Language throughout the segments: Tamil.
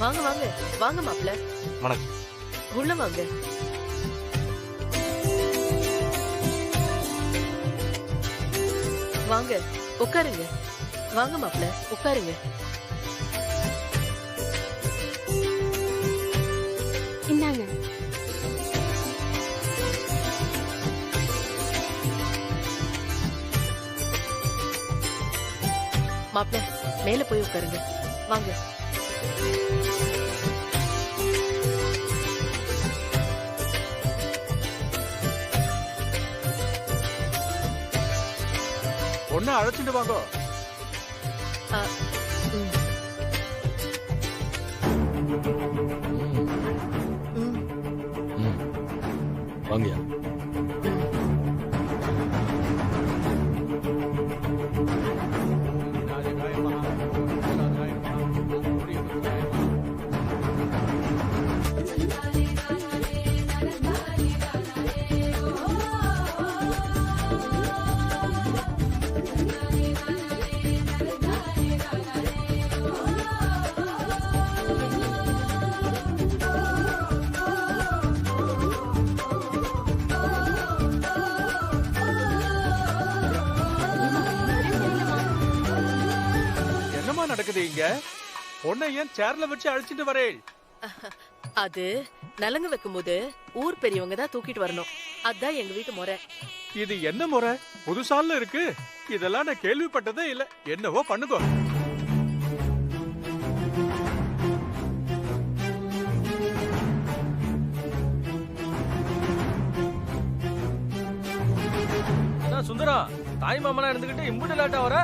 வாங்க வாங்க வாங்க மாப்ள. வணக்கம். உள்ள வாங்க. வாங்க உட்காருங்க. வாங்க மாப்ள உட்காருங்க. இந்தாங்க. மாப்ள மேல போய் உட்காருங்க. வாங்க. பொண்ணை அழைச்சிட்டு வாங்க. வாங்கயா. நடக்குது இங்க? பொண்ணை ஏன் சேர்ல வச்சு அழைச்சிட்டு வரேன்? அது நலங்கு வைக்கும் போது ஊர் பெரியவங்க தான் தூக்கிட்டு வரணும். அதான் எங்க வீட்டு முறை. இது என்ன முறை? புதுசால இருக்கு. இதெல்லாம் நான் கேள்விப்பட்டதே இல்ல. என்னவோ பண்ணுங்க. சுந்தரம், தாய் மாமனா இருந்துகிட்டு இம்புட்டு லேட்டா வர?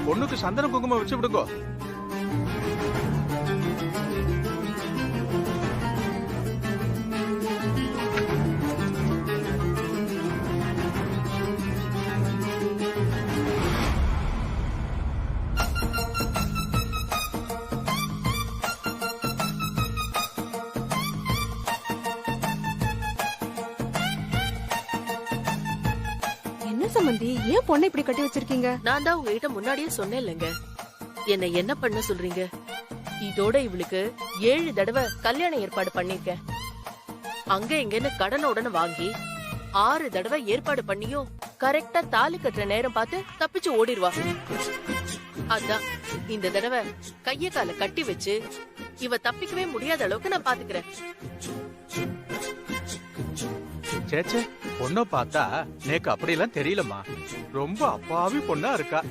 பொண்ணுக்கு சந்தன குங்குமம் வச்சு விடுங்க. சம்பந்தி, ஏன் பொண்ணை இப்படி கட்டி வச்சிருக்கீங்க? நான் தான் உங்ககிட்ட முன்னாடியே சொன்னேன் இல்லங்க. என்ன பண்ண சொல்றீங்க? இதோட இவளுக்கு 7 தடவை கல்யாண ஏற்பாடு பண்ணிருக்கேன். அங்க இங்கன்னு கடனை உடனே வாங்கி 6 தடவை ஏற்பாடு பண்ணியும் கரெக்டா தாலி கட்டுற நேரம் பார்த்து தப்பிச்சு ஓடிடுவா. அதான் இந்த தடவை கைய கால கட்டி வச்சு இவ தப்பிக்கவே முடியாத அளவுக்கு நான் பாத்துக்கிறேன். சேச்சே, பொண்ண பார்த்தா நேக்கு அப்படியெல்லாம் தெரியலம்மா. ரொம்ப அப்பாவி பொண்ணா இருக்கா.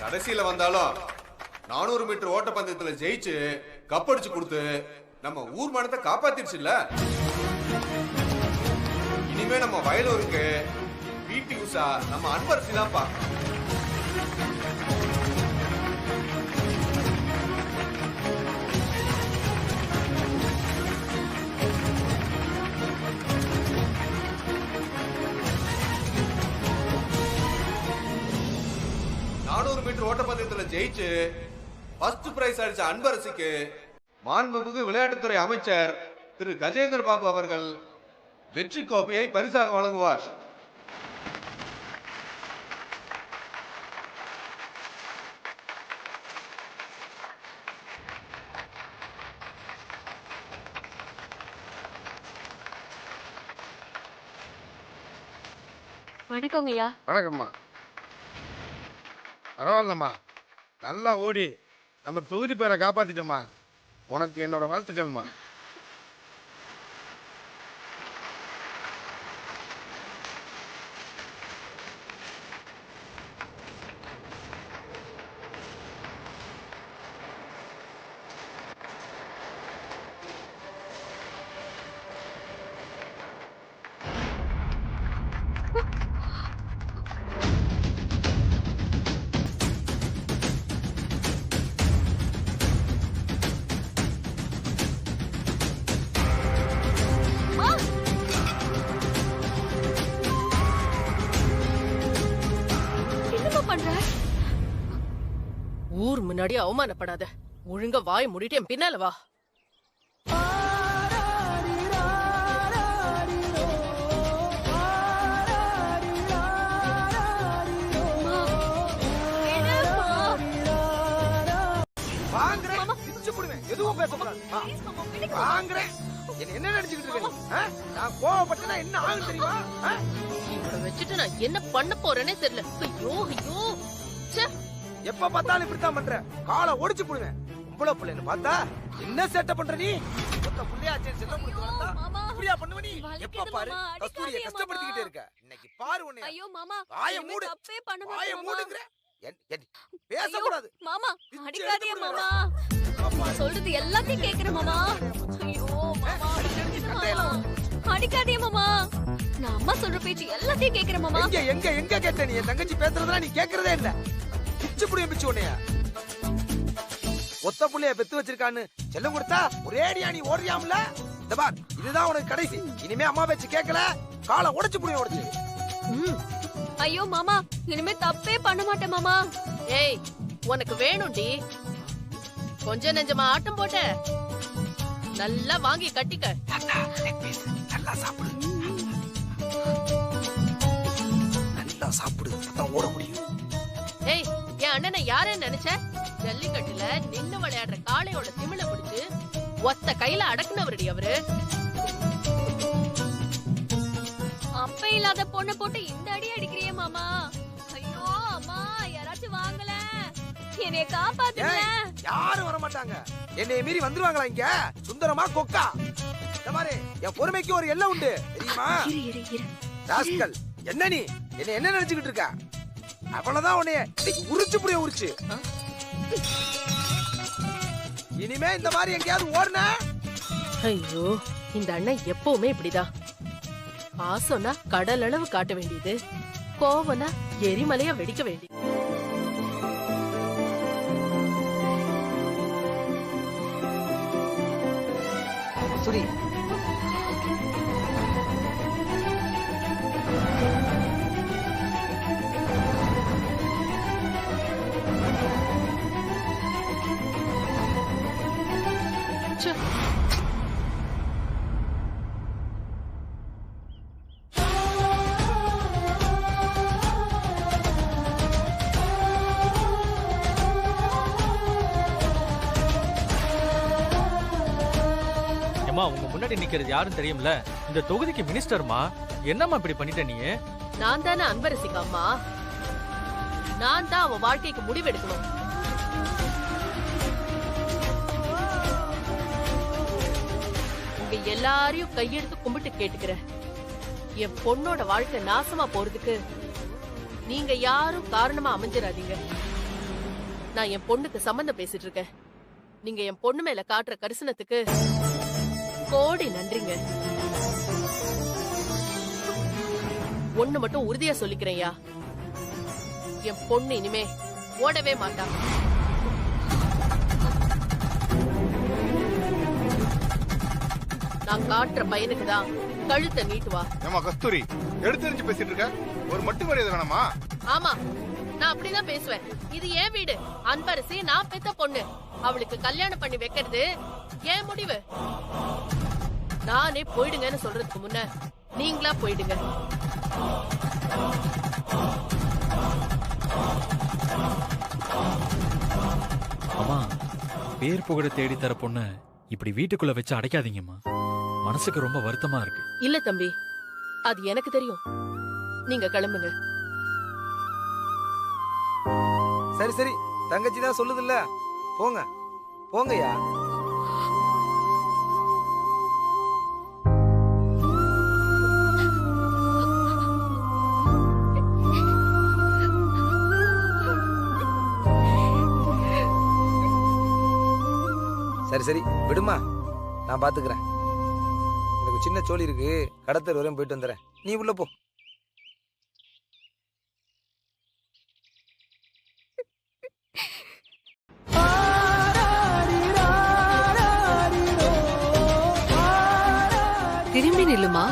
கடைசியில வந்தாலும் 400 மீட்டர் ஓட்ட பந்தயத்துல ஜெயிச்சு கப்படிச்சு கொடுத்து நம்ம ஊர் மானத்தை காப்பாத்திருச்சுல்ல. இனிமே நம்ம வயலூருக்கு பிடி உஷா நம்ம அன்பரசி தான்ப்பா. 400 மீட்டர் ஓட்டப்பந்தயத்துல ஜெயிச்சு ஃபர்ஸ்ட் பிரைஸ் அடிச்ச அன்பரசிக்கு மாண்புமிகு விளையாட்டுத்துறை அமைச்சர் திரு கஜேந்திர பாபு அவர்கள் வெற்றி கோப்பையை பரிசாக வழங்குவார். வணக்கங்கய்யா. வணக்கம்மா. பரவாயில்லம்மா, நல்லா ஓடி நம்ம தொகுதி பேரை காப்பாத்திட்டோம்மா. உனக்கு என்னோட வாழ்த்துக்கள்மா. ஊர் முன்னாடி அவமானப்படாத. ஒழுங்கா வாய் மூடிட்டு என் பின்னால வா. எதுவும் பேசக்கூடாது. என்ன நினைச்சுக்கிட்டு இருக்க? நான் கோவப்பட்டா என்ன ஆகும் தெரியுமா? இவனை வச்சுட்டு நான் என்ன பண்ண போறேனே தெரியல. ஐயோ ஐயோ, எப்ப பார்த்தாலும் இப்படித்தான் பண்ற. காலை ஒடிச்சு போடுவேன். இவ்வளவு பிள்ளைன்னு பார்த்தா என்ன சேட்டை பண்ற நீ? மொத்த புள்ளையாச்சே செல்லம் கொடுத்து வந்தா இப்படியா பண்ணுவ நீ? எப்ப பாரு கஸ்தூரியை கஷ்டப்படுத்திக்கிட்டே இருக்க. இன்னைக்கு பாரு உன்னை. ஐயோ மாமா, வாயை மூடு. தப்பே பண்ண மாட்டேன். வாயை மூடுங்கற. பேசக்கூடாது. மாமா, அடிக்காதீங்க மாமா. சொல்றது எல்லாத்தையும் கேக்குற மாமா. ஐயோ மாமா, அடிக்காதீங்க மாமா. நான் அம்மா சொல்ற பேச்சு எல்லாத்தையும் கேக்குற மாமா. எங்க கேட்ட நீ? என் தங்கச்சி பேசுறதெல்லாம் நீ கேக்குறதே இல்ல. பிச்சு புடிய பிச்சு உன்னைய. ஒத்த புள்ளைய பெத்து வச்சிருக்கான்னு செல்லம் கொடுத்தா ஒரேடியா நீ ஓடுறியாம்ல? இந்த பார், இதுதான் உனக்கு கடைசி. இனிமே அம்மா பேச்சு கேட்கல, காலை உடைச்சு புடிய உடைச்சு. ஐயோ மாமா, இனிமே தப்பே பண்ண மாட்டேன் மாமா. ஏய், உனக்கு வேணும்டி. கொஞ்ச நெஞ்சமா ஆட்டம் போட்ட, நல்லா வாங்கி கட்டிக்க. நல்லா சாப்பிடு, நல்லா சாப்பிடு, அதான் ஓட முடியும். ஏய், என் அண்ணனை யாருன்னு நினைச்ச? ஜல்லிக்கட்டுல நின்னு விளையாடுற காளையோட திமில பிடிச்சு ஒத்த கையில அடக்குனவருடி அவரு. அப்ப இல்லாத பொண்ணை போட்டு இந்த அடி அடிக்கிறியே மாமா. ஐயோ அம்மா, யாராச்சும் வாங்கல, என்னைய காப்பாத்துங்க. யாரும் வர மாட்டாங்க. என்னைய மீறி வந்துருவாங்களா இங்க? சுந்தரமா கொக்கா? இந்த மாதிரி என் பொறுமைக்கு ஒரு எல்லை உண்டு தெரியுமா? ராஸ்கல், என்ன நீ என்ன நினைச்சுக்கிட்டு இருக்க? அவ்வளவுதான் உன்னைய உரிச்சு புடிய உரிச்சு. இனிமே இந்த மாதிரி எங்கேயாவது ஓடுன? ஐயோ, இந்த அண்ணன் எப்பவுமே இப்படிதான். பாசம்னா கடல் அளவு காட்ட வேண்டியது, கோவம்னா எரிமலையா வெடிக்க வேண்டியது. சுரி, உங்க முன்னாடி நிக்கிறது யாரும் தெரியும்ல? இந்த தொகுதிக்கு மினிஸ்டர்மா. என்னம்மா இப்படி பண்ணிட்ட நீ? நான் தானே அன்பரசிக்கு அம்மா. நான் தான் அவன் வாழ்க்கைக்கு முடிவெடுக்கணும். உங்க எல்லாரையும் கையெடுத்து கும்பிட்டு கேட்டுக்கிறேன். என் பொண்ணோட வாழ்க்கை நாசமா போறதுக்கு நீங்க யாரும் காரணமா அமைஞ்சிடாதீங்க. நான் என் பொண்ணுக்கு சம்பந்தம் பேசிட்டு இருக்கேன். நீங்க என் பொண்ணு மேல காட்டுற கரிசனத்துக்கு கோடி நன்றிங்க. ஒண்ணு மட்டும் உறுதியா சொல்லிக்கிறேன்யா, என் பொண்ணு இனிமே ஓடவே மாட்டா. நான் காட்டுற பையனுக்கு தான் கழுத்தை நீட்டுவா. ஏமா கஸ்தூரி, எடுத்து பேசிட்டு இருக்க? ஒரு மட்டு மரியாதை வேணாமா? ஆமா, நான் அப்படிதான் பேசுவேன். இது என் வீடு. அன்பரசி நான் பெத்த பொண்ணு. அவளுக்கு கல்யாணம் பண்ணி வைக்கிறது ஏன் முடிவு. நானே போயிடுங்கன்னு சொல்றதுக்கு முன்ன நீங்களா போயிடுங்க. அம்மா, பேர் புகழ தேடி தர பொண்ணு இப்படி வீட்டுக்குள்ள வச்சு அடைக்காதீங்கம்மா. மனசுக்கு ரொம்ப வருத்தமா இருக்கு. இல்ல தம்பி, அது எனக்கு தெரியும். நீங்க கிளம்புங்க. சரி சரி, தங்கச்சி தான் சொல்லுதுல்ல, போங்க போங்கய்யா. சரி சரி விடுமா, நான் பாத்துக்கிறேன். எனக்கு சின்ன சோழி இருக்கு, கடத்தர் வரையும் போயிட்டு வந்துடுறேன். நீ உள்ள போ. திரும்பி நில்லுமா.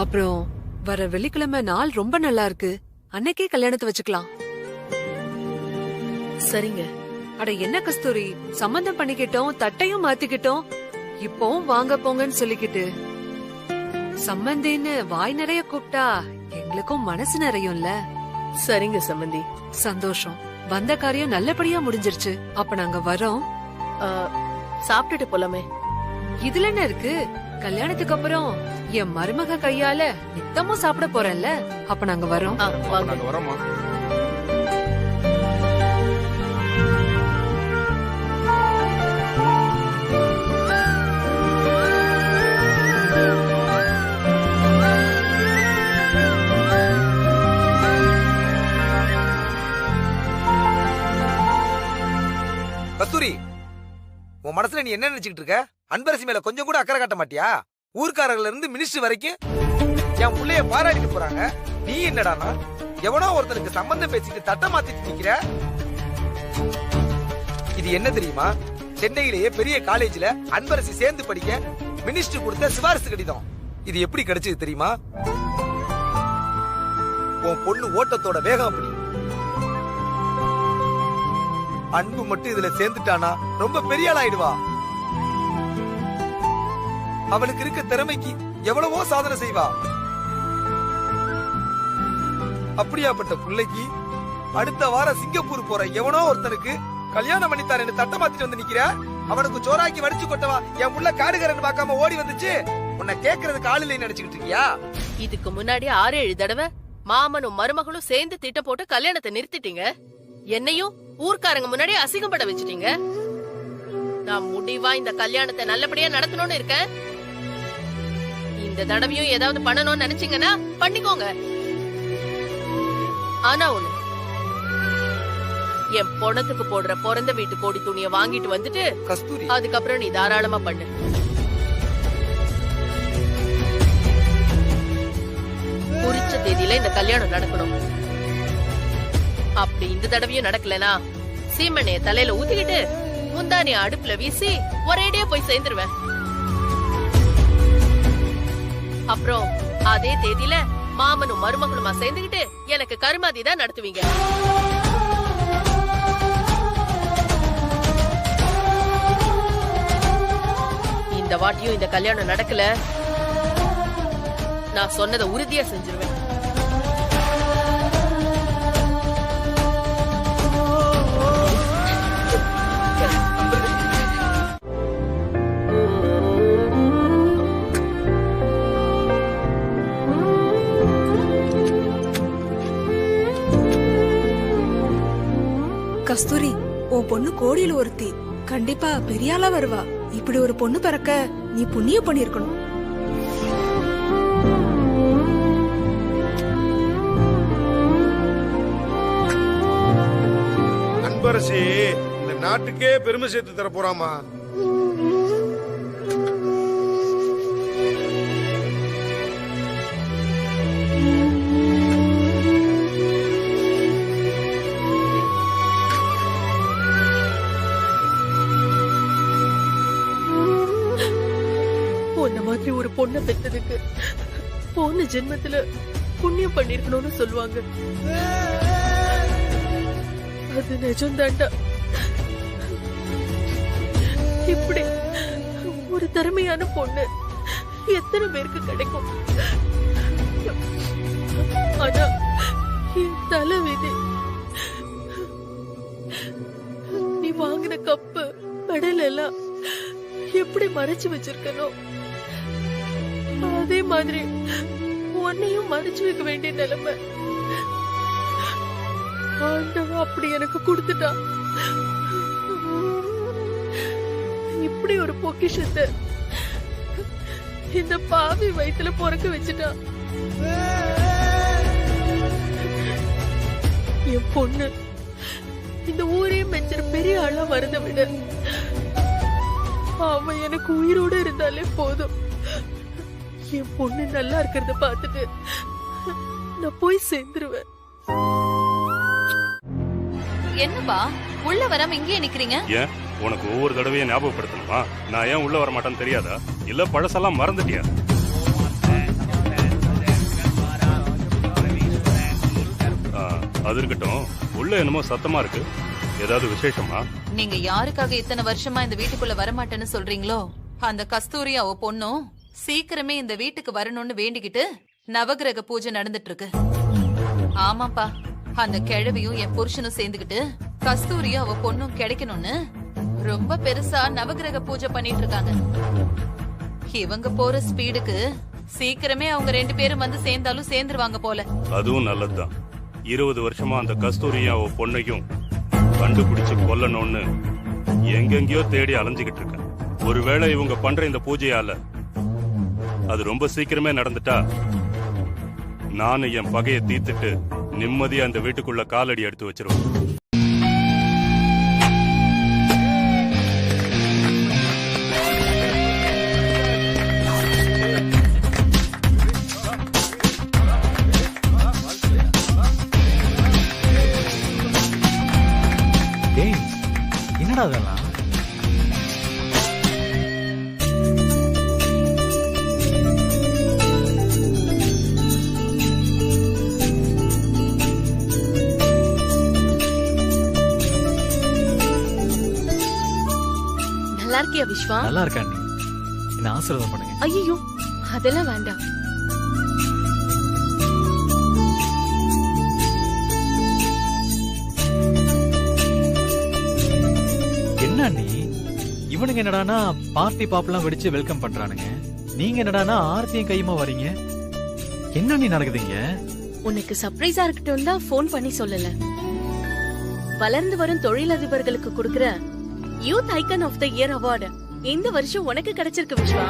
அப்புறம் வர வெள்ளிக்கிழமை நாள் ரொம்ப நல்லா இருக்கு. அன்னைக்கே கல்யாணத்தை வச்சுக்கலாம். சரிங்க. அட என்ன கஸ்தூரி, சம்பந்தம் பண்ணிக்கிட்டோம், தட்டையும் மாத்திக்கிட்டோம், இப்போ வாங்க போங்கன்னு சொல்லிக்கிட்டு சம்பந்தின்னு வாய் நிறைய கூப்பிட்டா எங்களுக்கும் மனசு நிறையும்ல. சரிங்க சம்பந்தி. சந்தோஷம். வந்த காரியம் நல்லபடியா முடிஞ்சிருச்சு. அப்ப நாங்க வரோம். சாப்பிட்டுட்டு போலாமே. இதுல என்ன இருக்கு? கல்யாணத்துக்கு அப்புறம் என் மருமக கையால நித்தமும் சாப்பிட போறேன்ல. அப்ப நாங்க வரோம். வாங்க. நாங்க வரோமா? கஸ்தூரி, உன் மனசுல நீ என்ன நினைச்சுக்கிட்டு இருக்க? அன்பரசி மேல கொஞ்சம் கூட அக்கறை காட்ட மாட்டியா? ஊர்க்காரர்கள இருந்து மினிஸ்டர் வரைக்கும் என் புள்ளைய பாராட்டிட்டு போறாங்க. நீ என்னடானா எவனோ ஒருத்தருக்கு சம்பந்தம் பேசிட்டு தட்ட மாத்திட்டு நிக்கிற. இது என்ன தெரியுமா? சென்னையிலேயே பெரிய காலேஜ்ல அன்பரசி சேர்ந்து படிக்க மினிஸ்டர் கொடுத்த சிபாரிசு கடிதம். இது எப்படி கிடைச்சது தெரியுமா? உன் பொண்ணு ஓட்டத்தோட வேகம் அப்படி. அன்பு மட்டும் இதுல சேர்ந்துட்டானா ரொம்ப பெரிய ஆள் ஆயிடுவா. அவளுக்கு இருக்க திறமைக்கு எவ்வளவோ சாதனை செய்வா. அப்படியாப்பட்ட பிள்ளைக்கு அடுத்த வாரம் சிங்கப்பூர் போற எவனோ ஒருத்தனுக்கு கல்யாணம் பண்ணித்தார் என்று தட்ட மாத்திட்டு வந்து நிக்கிற. அவனுக்கு சோறாக்கி வடிச்சு கொட்டவா என் புள்ள காடுகரன்னு பார்க்காம ஓடி வந்துச்சு. உன்னை கேக்குறதுக்கு ஆள் இல்லைன்னு நினைச்சுக்கிட்டு இருக்கியா? இதுக்கு முன்னாடி 6-7 தடவை மாமனும் மருமகளும் சேர்ந்து திட்டம் போட்டு கல்யாணத்தை நிறுத்திட்டீங்க. என்னையும் ஊர்க்காரங்க முன்னாடி அசிங்கப்பட வச்சிட்டீங்க. நான் முடிவா இந்த கல்யாணத்தை நல்லபடியா நடத்தணும்னு இருக்கேன். இந்த தடவையும் ஏதாவது பண்ணணும்னு நினைச்சீங்கன்னா பண்ணிக்கோங்க. ஆனா ஒண்ணு, என் பொணத்துக்கு போடுற பிறந்த வீட்டு கோடி துணியை வாங்கிட்டு வந்துட்டு கஸ்தூரி, அதுக்கப்புறம் நீ தாராளமா பண்ணு. குறிச்ச தேதியில இந்த கல்யாணம் நடக்கணும். அப்படி இந்த தடவையும் நடக்கலனா சீமனைய தலையில ஊத்திக்கிட்டு முந்தானிய அடுப்புல வீசி ஒரேடியா போய் சேர்ந்துருவேன். அப்புறம் அதே தேதியில மாமனும் மருமகளுமா சேர்ந்துகிட்டு எனக்கு கருமாதி தான் நடத்துவீங்க. இந்த வாட்டியும் இந்த கல்யாணம் நடக்கல, நான் சொன்னதை உறுதியா செஞ்சிருவேன். கஸ்தூரி, உன் பொண்ணு கோடியில ஒருத்தி. கண்டிப்பா பெரியாளா வருவா. இப்படி ஒரு பொண்ணு பிறக்க நீ புண்ணியம் பண்ணிருக்கணும். அன்பரசி இந்த நாட்டுக்கே பெருமை சேர்த்து தர போறாமா. உன்ன மாதிரி ஒரு பொண்ணை பெத்ததுக்கு போன ஜென்மத்துல புண்ணியம் பண்ணிருக்கணும்னு சொல்லுவாங்க. அது நிஜம் தாண்டா. இப்படி ஒரு திறமையான பொண்ணு எத்தனை பேருக்கு கிடைக்கும்? ஆனா என் தலைவிதி. நீ வாங்கின கப்பு மெடல் எல்லாம் எப்படி மறைச்சு வச்சிருக்கனோ அதே மாதிரி உன்னையும் மறைச்சு வைக்க வேண்டிய நிலைமை ஆண்டவன் அப்படி எனக்கு கொடுத்துட்டான். இப்படி ஒரு பொக்கிஷத்தை இந்த பாவி வயித்துல பொறக்க வச்சுட்டான். என் பொண்ணு இந்த ஊரே மெச்சிற பெரிய ஆளா வரதை விட அவன் எனக்கு உயிரோட இருந்தாலே போதும். என் பொண்ணு நல்லா இருக்கிறத பார்த்துட்டு நான் போய் சேர்ந்துருவேன். என்னப்பா உள்ள வராம இங்கேயே நிக்கிறீங்க? ஏன் உனக்கு ஒவ்வொரு தடவையும் ஞாபகப்படுத்தணுமா? நான் ஏன் உள்ள வர மாட்டேன்னு தெரியாதா? இல்ல பழசெல்லாம் மறந்துட்டியா? அது இருக்கட்டும், உள்ள என்னமோ சத்தமா இருக்கு. ஏதாவது விசேஷமா? நீங்க யாருக்காக இத்தனை வருஷமா இந்த வீட்டுக்குள்ள வரமாட்டேன்னு சொல்றீங்களோ அந்த கஸ்தூரி அவ பொண்ணும் சீக்கிரமே இந்த வீட்டுக்கு வரணும்னு வேண்டிக்கிட்டு நவகிரக பூஜை நடந்துட்டு இருக்கு. ஆமாப்பா, அந்த கிழவியும் என் புருஷனும் சேர்ந்துகிட்டு கஸ்தூரியும் அவ பொண்ணும் கிடைக்கணும்னு ரொம்ப பெருசா நவகிரக பூஜை பண்ணிட்டு இருக்காங்க. இவங்க போற ஸ்பீடுக்கு சீக்கிரமே அவங்க 2 பேரும் வந்து சேர்ந்தாலும் சேர்ந்துருவாங்க போல. அதுவும் நல்லதுதான். 20 வருஷமா அந்த கஸ்தூரியும் அவ பொண்ணையும் கண்டுபிடிச்சு கொல்லணும்னு எங்கெங்கயோ தேடி அலைஞ்சுகிட்டு இருக்கேன். ஒருவேளை இவங்க பண்ற இந்த பூஜையால அது ரொம்ப சீக்கிரமே நடந்துட்டா நானும் என் பகையை தீர்த்துட்டு நிம்மதியா அந்த வீட்டுக்குள்ள காலடி எடுத்து வச்சிருவேன். என்னடா அதெல்லாம்? நல்லா இருக்கியா விஸ்வா? நல்லா இருக்கா நீ? என்ன ஆசீர்வாதம் பண்ணுங்க. ஐயோ அதெல்லாம் வேண்டாம். என்ன நீ? இவனுங்க என்னடானா பார்ட்டி பாப்லாம் வெடிச்சு வெல்கம் பண்றானுங்க. நீங்க என்னடானா ஆர்த்தியும் கையுமா வரீங்க. என்ன நீ நடக்குதுங்க? உனக்கு சர்ப்ரைஸா இருக்கட்டும் தான் போன் பண்ணி சொல்லல. வளர்ந்து வரும் தொழிலதிபர்களுக்கு கொடுக்கிற youth icon of the year award இந்த வருஷம் உனக்கு கிடைச்சிருக்கு விஸ்வா.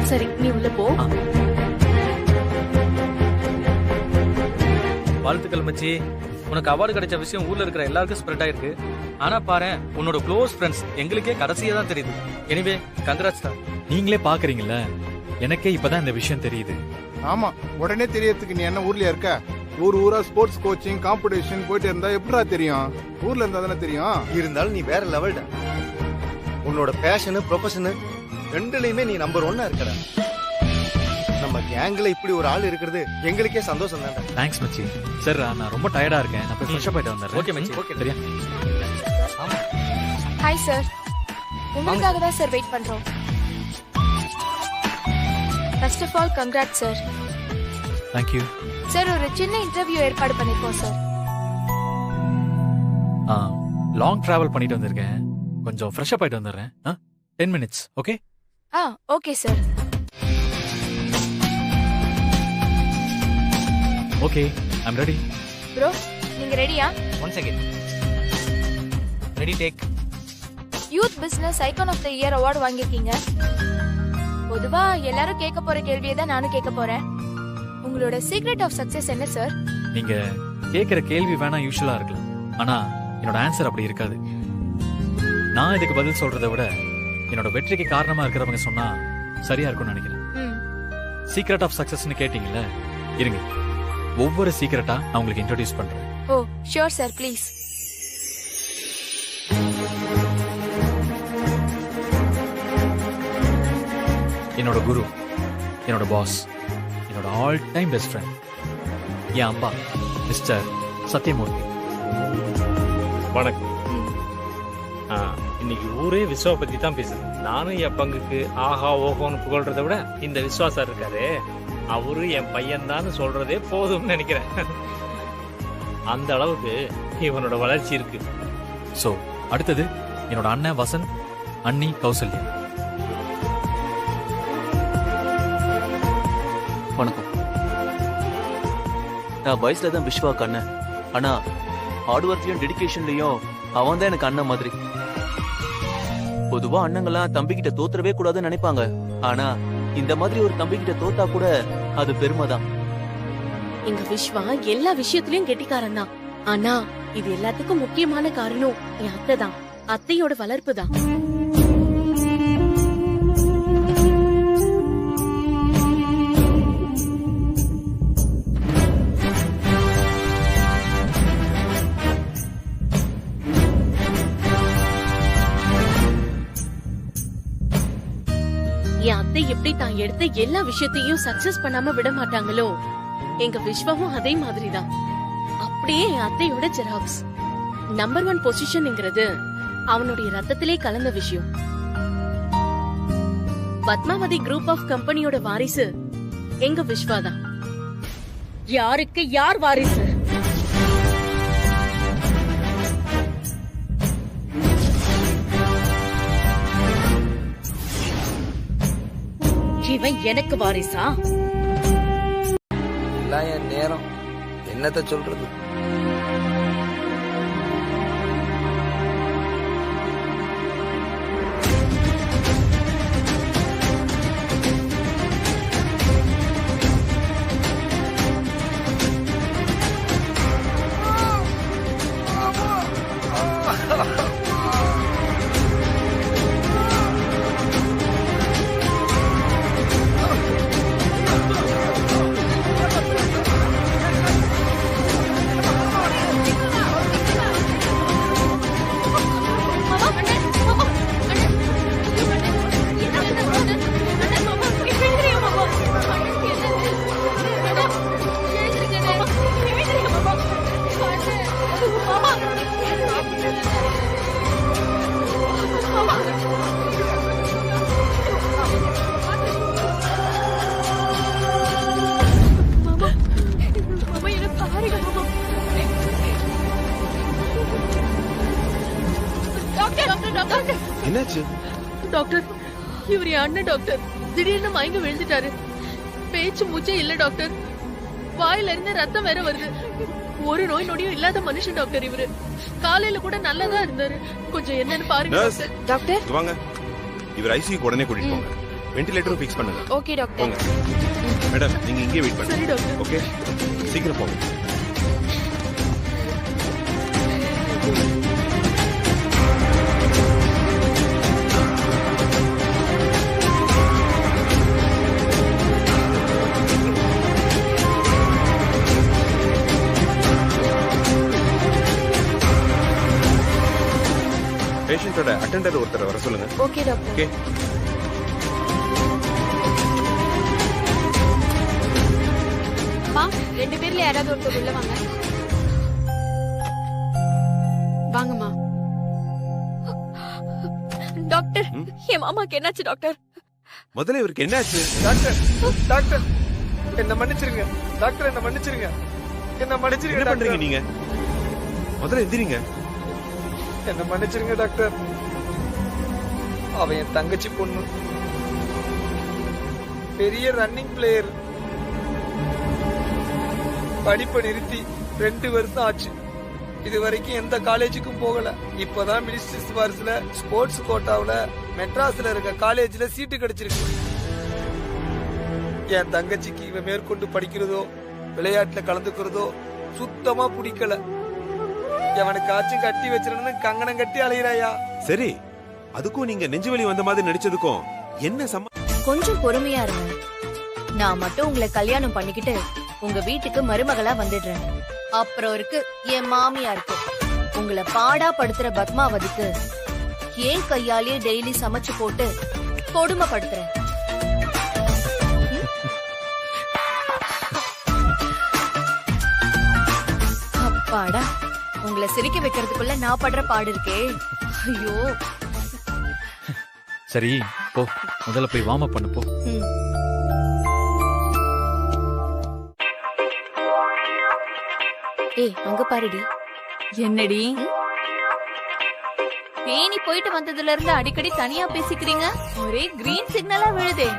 சரி நீ உள்ள போ. வாழ்த்துக்கள் மச்சி. உனக்கு அவார்டு கிடைச்ச விஷயம் ஊர்ல இருக்கிற எல்லாருக்கும் ஸ்ப்ரெட் ஆயிருக்கு. ஆனா பாரு, உன்னோட க்ளோஸ் ஃப்ரெண்ட்ஸ் எங்களுக்கே கடைசியா தான் தெரியுது. எனிவே கங்க்ராட்ஸ் தான். நீங்களே பாக்குறீங்கல்ல, எனக்கே இப்பதான் இந்த விஷயம் தெரியுது. ஆமா, உடனே தெரியறதுக்கு நீ என்ன ஊர்லயா இருக்க? ஊரா ஸ்போர்ட்ஸ் கோச்சிங் காம்படிஷன் போயிட்டு இருந்தா எப்படா தெரியும்? ஊர்ல இருந்தா தானே தெரியும். இருந்தாலும் நீ வேற லெவல்டா. உன்னோட பேஷனு ப்ரொஃபஷனு ரெண்டுலயுமே நீ நம்பர் 1 இருக்கற. நம்ம கேங்ல இப்படி ஒரு ஆள் இருக்கிறது எங்களுக்கே சந்தோஷம் தான். தேங்க்ஸ் மச்சி. சார் நான் ரொம்ப டயர்டா இருக்கேன். நான் போய் ஃப்ரெஷ் அப் ஆயிட்டு வந்துறேன். ஓகே மச்சி. ஓகே சரியா? ஹாய் சார், உங்களுக்காக தான் சார் வெயிட் பண்றோம். First of all congrats sir. Thank you. Sir ஒரு சின்ன இன்டர்வியூ ஏற்பாடு பண்ணிருக்கோம் சார். லாங் டிராவல் பண்ணிட்டு வந்திருக்கேன். கொஞ்சம் ஃப்ரெஷ் அப் ஆயிட்டு வந்துறேன். 10 minutes. Okay? Okay sir. Okay, I'm ready. Bro, நீங்க ரெடியா? 1 second. Ready take. Youth business icon of the year award வாங்கிருக்கீங்க. பொதுவா எல்லாரும் கேட்க போற கேள்வியை தான் நானும் கேட்க போறேன். உங்களோட சீக்ரெட் ஆஃப் சக்சஸ் என்ன சார்? நீங்க கேக்குற கேள்வி வேணா யூஷுவலா இருக்கலாம், ஆனா என்னோட ஆன்சர் அப்படி இருக்காது. நான் இதுக்கு பதில் சொல்றதை விட என்னோட வெற்றிக்கு காரணமா இருக்கிறவங்க சொன்னா சரியா இருக்கும்னு நினைக்கிறேன். சீக்ரெட் ஆஃப் சக்சஸ்னு கேட்டீங்கல்ல, இருங்க ஒவ்வொரு சீக்ரெட்டா நான் உங்களுக்கு இன்ட்ரோடியூஸ் பண்றேன். ஓ ஷூர் சார், ப்ளீஸ். என்னோட குரு, என்னோட பாஸ், என்னோட ஆல் டைம் பெஸ்ட் ஃப்ரெண்ட், என் அப்பா மிஸ்டர் சத்யமூர்த்தி. வணக்கம். இன்னைக்கு ஊரே விஸ்வா பத்தி தான் பேசுது. நானும் என் பங்குக்கு ஆஹா ஓஹோன்னு புகழ்றதை விட இந்த விஸ்வாசா இருக்காரு, அவரு என் பையன் தான் சொல்றதே போதும்னு நினைக்கிறேன். அந்த அளவுக்கு இவனோட வளர்ச்சி இருக்கு. ஸோ அடுத்தது என்னோட அண்ணன் வசந்த், அண்ணி கௌசல்யா. வணக்கம். நான் வயசுல தான் விஸ்வாக்கு அண்ணன். ஆனா ஹார்ட் ஒர்க்லயும் டெடிகேஷன்லயும் அவன் தான் எனக்கு அண்ணன் மாதிரி. பொதுவா அண்ணங்கெல்லாம் தம்பி கிட்ட தோத்துறவே கூடாதுன்னு நினைப்பாங்க. ஆனா இந்த மாதிரி ஒரு தம்பி கிட்ட தோத்தா கூட அது பெருமைதான். எங்க விஸ்வா எல்லா விஷயத்திலயும் கெட்டிக்காரன் தான். ஆனா இது எல்லாத்துக்கும் முக்கியமான காரணம் என் அத்தை தான். அத்தையோட வளர்ப்பு தான். என் அத்தை எப்படி தான் எடுத்த எல்லா விஷயத்தையும் சக்சஸ் பண்ணாம விட மாட்டாங்களோ, எங்க விஸ்வாவும் அதே மாதிரிதான். அப்படியே என் அத்தையோட ஜெராக்ஸ். நம்பர் 1 பொசிஷன்ங்கிறது அவனுடைய ரத்தத்திலே கலந்த விஷயம். பத்மாவதி குரூப் ஆஃப் கம்பெனியோட வாரிசு எங்க விஸ்வாதான். யாருக்கு யார் வாரிசு? இவன் எனக்கு வாரிசா? என் நேரம் என்னத்த சொல்றது? என்னாச்சு டாக்டர்? இவர் என் அண்ணன் டாக்டர். திடீர்னு மயங்கி விழுந்துட்டாரு. பேச்சு மூச்சே இல்ல டாக்டர். வாயில இருந்து ரத்தம் வேற வருது. ஒரு நோய் நொடியும் இல்லாத மனுஷன் டாக்டர் இவரு. காலையில கூட நல்லதா இருந்தாரு. கொஞ்சம் என்னன்னு பாருங்க டாக்டர். வாங்க, இவர் ஐசியூக்கு உடனே கூட்டிட்டு போங்க. வென்டிலேட்டரும் ஃபிக்ஸ் பண்ணுங்க. Okay doctor. போங்க மேடம், நீங்க இங்கே வெயிட் பண்ணுங்க. சரி டாக்டர். ஓகே, சீக்கிரம் போங்க. பேஷண்டோட அட்டெண்டர் ஒருத்தர் வர சொல்லுங்க. Okay doctor. ஓகே. மா, 2 பேர்ல யாராவது ஒருத்தர் உள்ள வாங்க. வாங்கம்மா. டாக்டர், என் மாமாக்கு என்னாச்சு டாக்டர்? முதல்ல இவருக்கு என்னாச்சு? டாக்டர், டாக்டர் என்ன மன்னிச்சிருங்க. டாக்டர் என்ன மன்னிச்சிருங்க. என்ன மன்னிச்சிருங்க. என்ன பண்றீங்க நீங்க? முதல்ல எந்திரிங்க. என்ன மன்னிச்சிருங்க டாக்டர். அவன் என் தங்கச்சி பொண்ணு. பெரிய ரன்னிங் பிளேயர். படிப்பை நிறுத்தி 2 வருஷம் ஆச்சு. இது வரைக்கும் எந்த காலேஜுக்கும் போகல. இப்பதான் மினிஸ்ட்ரி சிபாரிசுல ஸ்போர்ட்ஸ் கோட்டாவுல மெட்ராஸ்ல இருக்க காலேஜ்ல சீட்டு கிடைச்சிருக்கு. என் தங்கச்சிக்கு இவன் மேற்கொண்டு படிக்கிறதோ விளையாட்டுல கலந்துக்கிறதோ சுத்தமா பிடிக்கல. எவனுக்காச்சும் கட்டி வச்சிருன்னு கங்கணம் கட்டி அலையிறாயா? சரி, அதுக்கும் நீங்க நெஞ்சுவலி வந்த மாதிரி நடிச்சதுக்கும் என்ன கொஞ்சம் பொறுமையா இருங்க. நான் மட்டும் உங்களை கல்யாணம் பண்ணிக்கிட்டு உங்க வீட்டுக்கு மருமகளா வந்துடுறேன். அப்புறம் இருக்கு என் மாமியாருக்கு. உங்களை பாடா படுத்துற பத்மாவதிக்கு ஏன் கையாலேயே டெய்லி சமைச்சு போட்டு கொடுமைப்படுத்துறேன். அப்பாடா, உங்களை சிரிக்க வைக்கிறதுக்குள்ள நான் படுற பாடு இருக்கே. ஐயோ. சரி போ, முதல்ல போய் வார்ம் அப் பண்ணு போ. ஏய், அங்க பாருடி. என்னடி தேனி போயிட்டு வந்ததுல இருந்து அடிக்கடி தனியா பேசிக்கிறீங்க? ஒரே கிரீன் சிக்னலா விழுதே.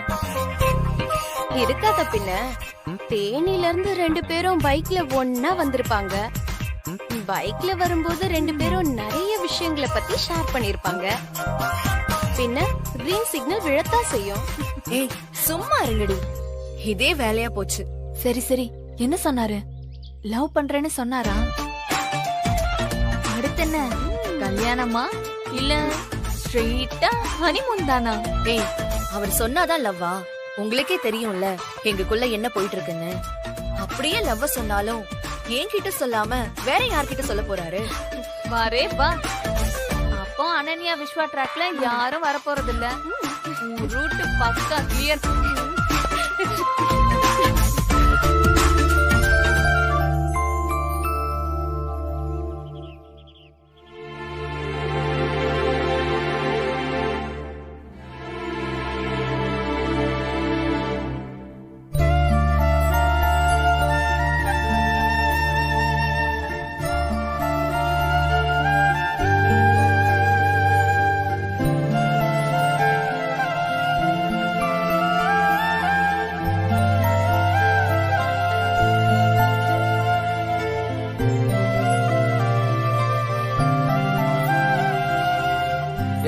இருக்காத பின்ன. தேனில இருந்து 2 பேரும் பைக்ல ஒன்னா வந்திருப்பாங்க. பைக்ல வரும்போது 2 பேரும் நிறைய விஷயங்களை பத்தி ஷேர் பண்ணிருப்பாங்க. பின்ன கிரீன் சிக்னல் விழத்தான் செய்யும். ஏய், சும்மா இருங்கடி, இதே வேலையா போச்சு. சரி சரி, என்ன சொன்னாரு? லவ் பண்றேன்னு சொன்னாரா? அடுத்து என்ன, கல்யாணமா இல்ல ஸ்ட்ரெயிட்டா ஹனிமூன் தானா? ஏய், அவர் சொன்னாதான் லவ்வா? உங்களுக்கே தெரியும்ல எங்களுக்குள்ள என்ன போயிட்டு இருக்குன்னு. அப்படியே லவ் சொன்னாலும் என்கிட்ட சொல்லாம வேற யார்கிட்ட சொல்ல போறாரு? வரே வா. அப்போ அனன்யா விஸ்வா ட்ராக்ல யாரும் வர போறது இல்ல. ரூட் பக்கா கிளியர்.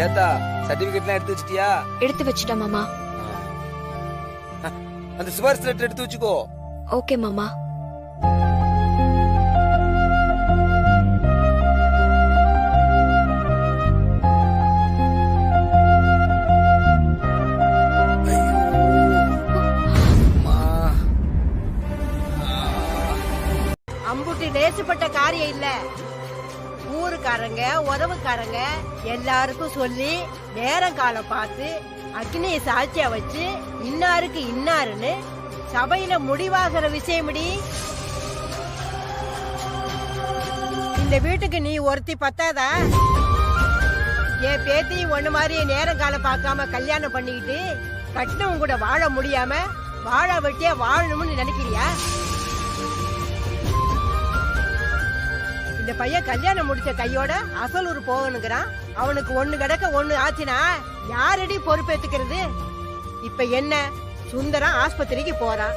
ஏத்தா, சர்டிபிகேட்லாம் எடுத்து வச்சிட்டியா? எடுத்து வச்சிட்டேன் மாமா. அந்த சிபாரிசு லெட்டர் எடுத்து வச்சுக்கோ. ஓகே மாமா. அம்புட்டு லேசுப்பட்ட காரியம் இல்ல. ஊருக்காரங்க உறவுக்காரங்க எல்லாருக்கும் சொல்லி நேரம் காலம் பார்த்து அக்னியை சாட்சியா வச்சு இன்னாருக்கு இன்னாருன்னு சபையில முடிவாகிற விஷயம்டி. இந்த வீட்டுக்கு நீ ஒருத்தி பத்தாதா? என் பேத்தி ஒண்ணு மாதிரி நேரம் காலம் பார்க்காம கல்யாணம் பண்ணிக்கிட்டு கட்டினவங்க கூட வாழ முடியாம வாழ வெட்டியா வாழணும்னு நினைக்கிறியா? இந்த பையன் கல்யாணம் முடிச்ச கையோட அசலூர் போகணுங்கிறான். அவனுக்கு ஒண்ணு கிடக்க ஒண்ணு ஆச்சுன்னா யாரடி பொறுப்பேத்துக்கிறது? இப்ப என்ன, சுந்தரம் ஆஸ்பத்திரிக்கு போறான்.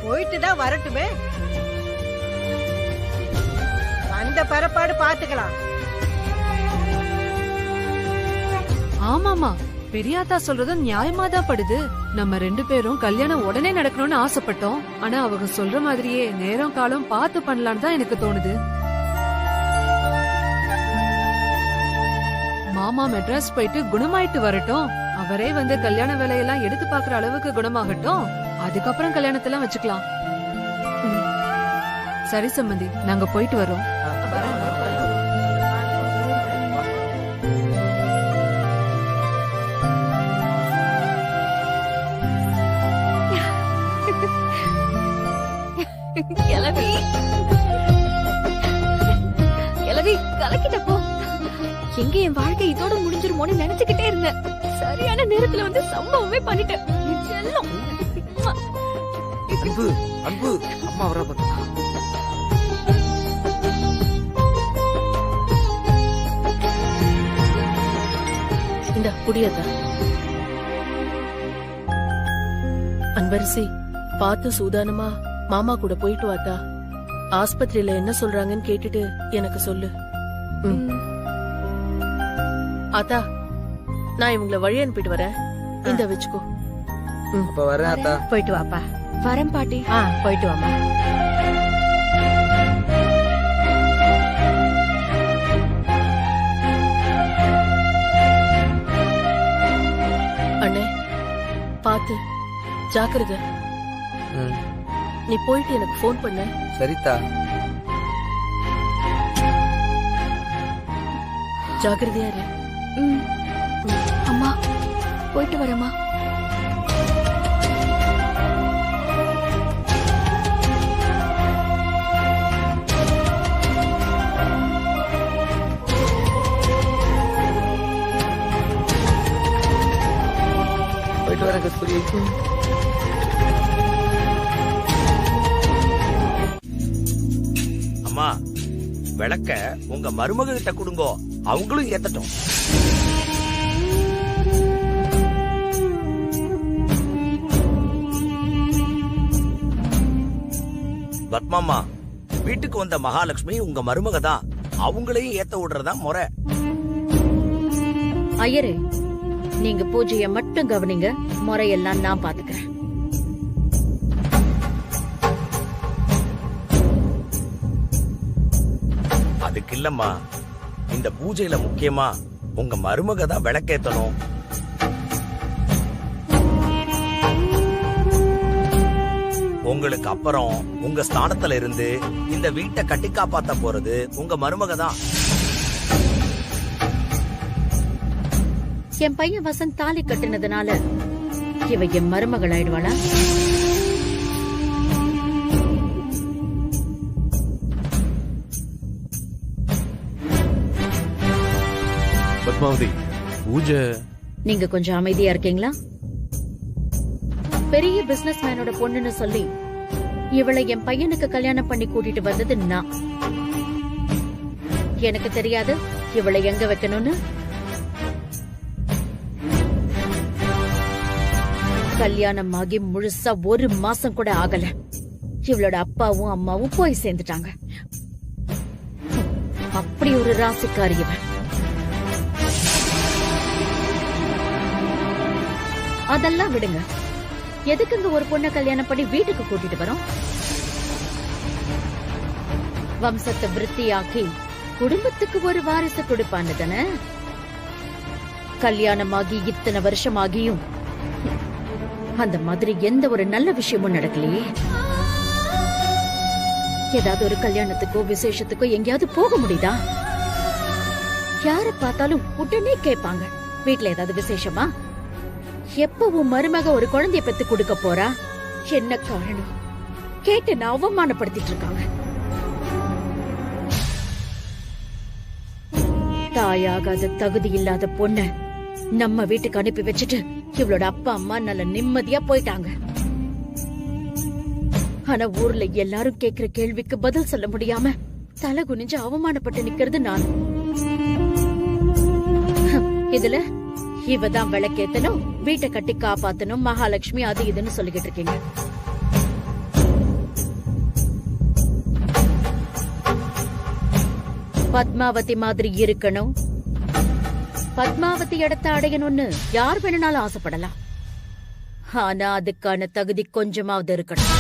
போயிட்டு தான் வரட்டுமே. அந்த பரப்பாடு பாத்துக்கலாம். ஆமாமா, பெரியாத்தா சொல்றதும் நியாயமா தான் படுது. நம்ம 2 பேரும் கல்யாணம் உடனே நடக்கணும்னு ஆசைப்பட்டோம். ஆனா அவங்க சொல்ற மாதிரியே நேரம் காலம் பார்த்து பண்ணலான்னு தான் எனக்கு தோணுது. மாமா மெட்ராஸ் போயிட்டு குணமாயிட்டு வரட்டும். அவரே வந்து கல்யாண வேலையெல்லாம் எடுத்து பாக்குற அளவுக்கு குணமாகட்டும். அதுக்கப்புறம் கல்யாணத்தெல்லாம் வச்சுக்கலாம். சரி சம்பந்தி, நாங்க போயிட்டு வரோம். கிளவி கிளவி கலக்கிட்ட போ. எங்க என் வாழ்க்கை இதோட முடிஞ்சிருமோன்னு நினைச்சுக்கிட்டே இருந்தேன். சரியான நேரத்துல வந்து சம்பவமே பண்ணிட்டேன். அன்பு அன்பு, அம்மா வர பாத்து. இந்த குடியதா அன்பரசி, பார்த்து சூதானமா மாமா கூட போயிட்டு வாத்தா. ஆஸ்பத்திரியில என்ன சொல்றாங்கன்னு கேட்டுட்டு எனக்கு சொல்லு. ஆத்தா, நான் இவங்கள வழி அனுப்பிட்டு வரேன். இந்த வச்சுக்கோ. அப்ப வரேன் ஆத்தா. போயிட்டு வாப்பா. வரேன் பாட்டி. போயிட்டு வாமா. அண்ணே, பாத்து ஜாக்கிரதை. நீ போயிட்டு எனக்கு போன் பண்ண. சரிதா. ஜாக்கிரதையா இரு. அம்மா, போயிட்டு வரேம்மா. போயிட்டு வரேன் கஸ்தூரி. அம்மா விளக்க உங்க மருமக கிட்ட கொடுங்கோ, அவங்களும் ஏத்தட்டும். பத்மாமா, வீட்டுக்கு வந்த மகாலட்சுமி உங்க மருமக தான், அவங்களையும் ஏத்த விடுறதா முறை. ஐயரே, நீங்க பூஜைய மட்டும் கவனிங்க, முறையெல்லாம் நான் பாத்துக்கிறேன். அதுக்கு இல்லம்மா, இந்த பூஜையில முக்கியமா உங்க மருமக தான் விளக்கேத்தணும். உங்களுக்கு அப்புறம் உங்க ஸ்தானத்துல இருந்து இந்த வீட்டை கட்டி காப்பாத்த போறது உங்க மருமக தான். என் பையன் வசந்த் தாலி கட்டினதுனால இவ என் மருமகள் ஆயிடுவாளா? பத்மாவதி, பூஜை. நீங்க கொஞ்சம் அமைதியா இருக்கீங்களா? பெரிய பிசினஸ் மேனோட பொண்ணுன்னு சொல்லி இவளை என் பையனுக்கு கல்யாணம் பண்ணி கூட்டிட்டு வந்தது நான். எனக்கு தெரியாது இவளை எங்க வைக்கணும்னு. கல்யாணம் ஆகி முழுசா 1 மாசம் கூட ஆகல, இவளோட அப்பாவும் அம்மாவும் போய் சேர்ந்துட்டாங்க. அப்படி ஒரு ராசிக்காரி இவன். அதெல்லாம் விடுங்க, எதுக்குங்க ஒரு பொண்ணை கல்யாணம் பண்ணி வீட்டுக்கு கூட்டிட்டு வரோம்? வம்சத்தை விருத்தியாக்கி குடும்பத்துக்கு ஒரு வாரிசு கொடுப்பான்னு தானே. கல்யாணமாகி இத்தனை வருஷம் ஆகியும் அந்த மாதிரி எந்த ஒரு நல்ல விஷயமும் நடக்கலையே. ஏதாவது ஒரு கல்யாணத்துக்கோ விசேஷத்துக்கோ எங்கேயாவது போக முடியுதா? யார பார்த்தாலும் உடனே கேட்பாங்க, வீட்டுல ஏதாவது விசேஷமா? எப்ப உன் மருமக ஒரு குழந்தைய பெத்து கொடுக்க போறா? என்ன காரணம் கேட்டு நான் அவமானப்படுத்திட்டு இருக்காங்க. தாயாகாத தகுதி இல்லாத பொண்ண நம்ம வீட்டுக்கு அனுப்பி வச்சுட்டு இவளோட அப்பா அம்மா நல்ல நிம்மதியா போயிட்டாங்க. ஆனா ஊர்ல எல்லாரும் கேக்குற கேள்விக்கு பதில் சொல்ல முடியாம தலை குனிஞ்சு அவமானப்பட்டு நிக்கிறது நான். இதுல இவதான் விளக்கேத்தனும், வீட்டை கட்டி காப்பாத்தணும், மகாலட்சுமி அது இதுன்னு சொல்லிக்கிட்டு இருக்கீங்க. பத்மாவதி மாதிரி இருக்கணும், பத்மாவதி இடத்தை அடையணும்னு யார் வேணும்னாலும் ஆசைப்படலாம். ஆனா அதுக்கான தகுதி கொஞ்சமாவது இருக்கணும்.